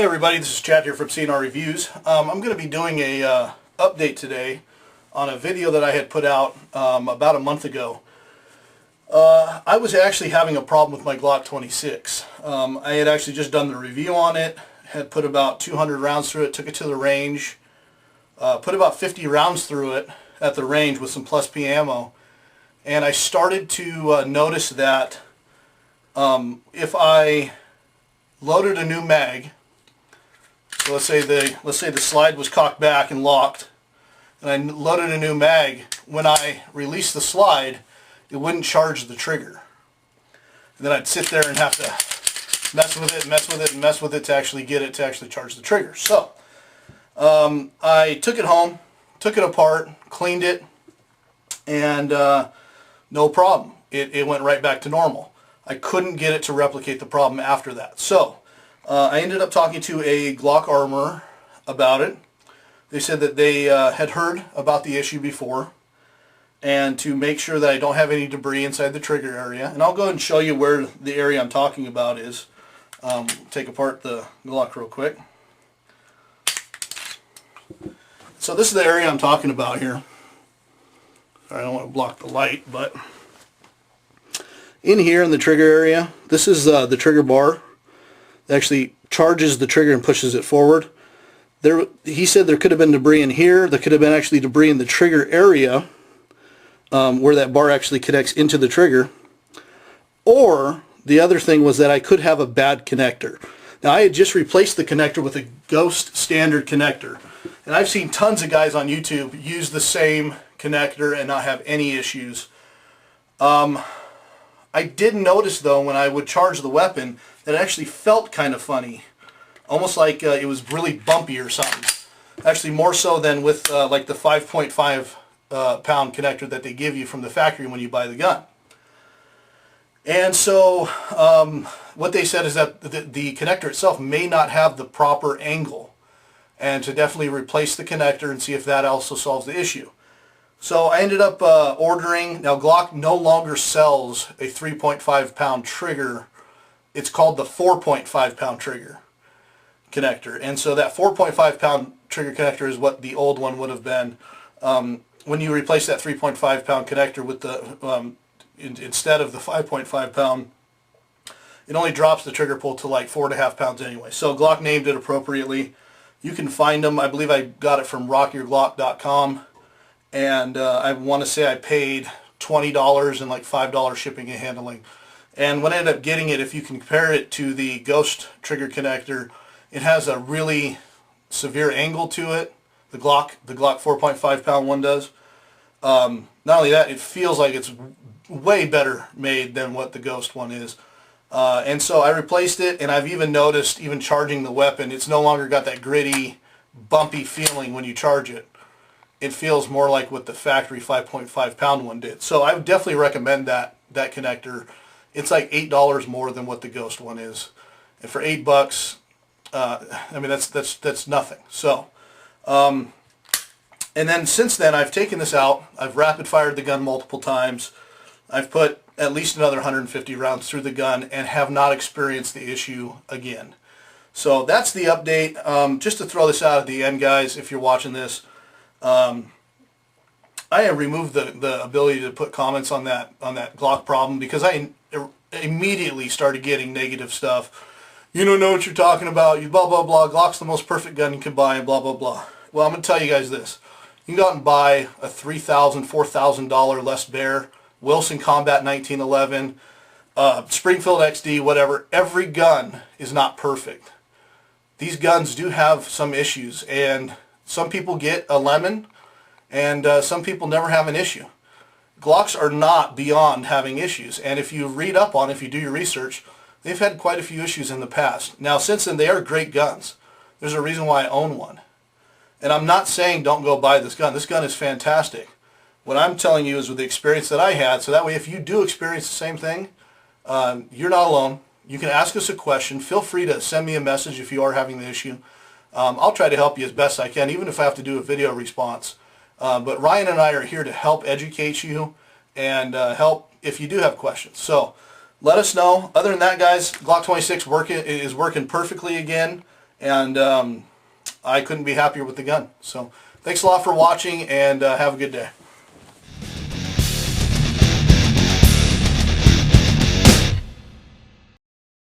Hey everybody, this is Chad here from CNR Reviews. I'm going to be doing a update today on a video that I had put out about a month ago. I was actually having a problem with my Glock 26. I had actually just done the review on it, had put about 200 rounds through it, took it to the range, put about 50 rounds through it at the range with some plus P ammo, and I started to notice that if I loaded a new mag, so let's say the slide was cocked back and locked, and I loaded a new mag. When I released the slide, it wouldn't charge the trigger. And then I'd sit there and have to mess with it to actually get it to actually charge the trigger. So I took it home, took it apart, cleaned it, and no problem. It went right back to normal. I couldn't get it to replicate the problem after that. So I ended up talking to a Glock armorer about it. They said that they had heard about the issue before, and to make sure that I don't have any debris inside the trigger area. And I'll go ahead and show you where the area I'm talking about is. Take apart the Glock real quick. So this is the area I'm talking about here. I don't want to block the light, but in here in the trigger area, this is the trigger bar. It actually charges the trigger and pushes it forward. He said there could have been debris in here. There could have been actually debris in the trigger area where that bar actually connects into the trigger. Or the other thing was that I could have a bad connector. Now I had just replaced the connector with a Ghost standard connector. And I've seen tons of guys on YouTube use the same connector and not have any issues. I did notice though when I would charge the weapon that it actually felt kind of funny. Almost like it was really bumpy or something. Actually more so than with like the 5.5 pound connector that they give you from the factory when you buy the gun. And so what they said is that the connector itself may not have the proper angle, and to definitely replace the connector and see if that also solves the issue. So I ended up ordering. Now Glock no longer sells a 3.5 pound trigger. It's called the 4.5 pound trigger connector. And so that 4.5 pound trigger connector is what the old one would have been. When you replace that 3.5 pound connector with the, instead of the 5.5 pound, it only drops the trigger pull to like 4.5 pounds anyway. So Glock named it appropriately. You can find them. I believe I got it from rockyourglock.com. And I want to say I paid $20 and like $5 shipping and handling. And when I ended up getting it, if you compare it to the Ghost trigger connector, it has a really severe angle to it. The Glock 4.5 pound one does. Not only that, it feels like it's way better made than what the Ghost one is. And so I replaced it, and I've even noticed, even charging the weapon, it's no longer got that gritty, bumpy feeling when you charge it. It feels more like what the factory 5.5 pound one did. So I would definitely recommend that connector. It's like $8 more than what the Ghost one is, and for $8, I mean that's nothing. So, and then since then I've taken this out. I've rapid fired the gun multiple times. I've put at least another 150 rounds through the gun and have not experienced the issue again. So that's the update. Just to throw this out at the end, guys, if you're watching this. I have removed the ability to put comments on that Glock problem because I immediately started getting negative stuff. You don't know what you're talking about. You blah blah blah. Glock's the most perfect gun you can buy. And blah blah blah. Well, I'm gonna tell you guys this: you can go out and buy a $3,000, $4,000 Les Bear, Wilson Combat 1911, Springfield XD, whatever. Every gun is not perfect. These guns do have some issues, and some people get a lemon, and some people never have an issue. Glocks are not beyond having issues, and if you read up on it, if you do your research, they've had quite a few issues in the past. Now, since then, they are great guns. There's a reason why I own one. And I'm not saying don't go buy this gun. This gun is fantastic. What I'm telling you is with the experience that I had, so that way if you do experience the same thing, you're not alone. You can ask us a question. Feel free to send me a message if you are having the issue. I'll try to help you as best I can, even if I have to do a video response. But Ryan and I are here to help educate you and help if you do have questions. So let us know. Other than that, guys, Glock 26 is working perfectly again. and I couldn't be happier with the gun. So thanks a lot for watching, and have a good day.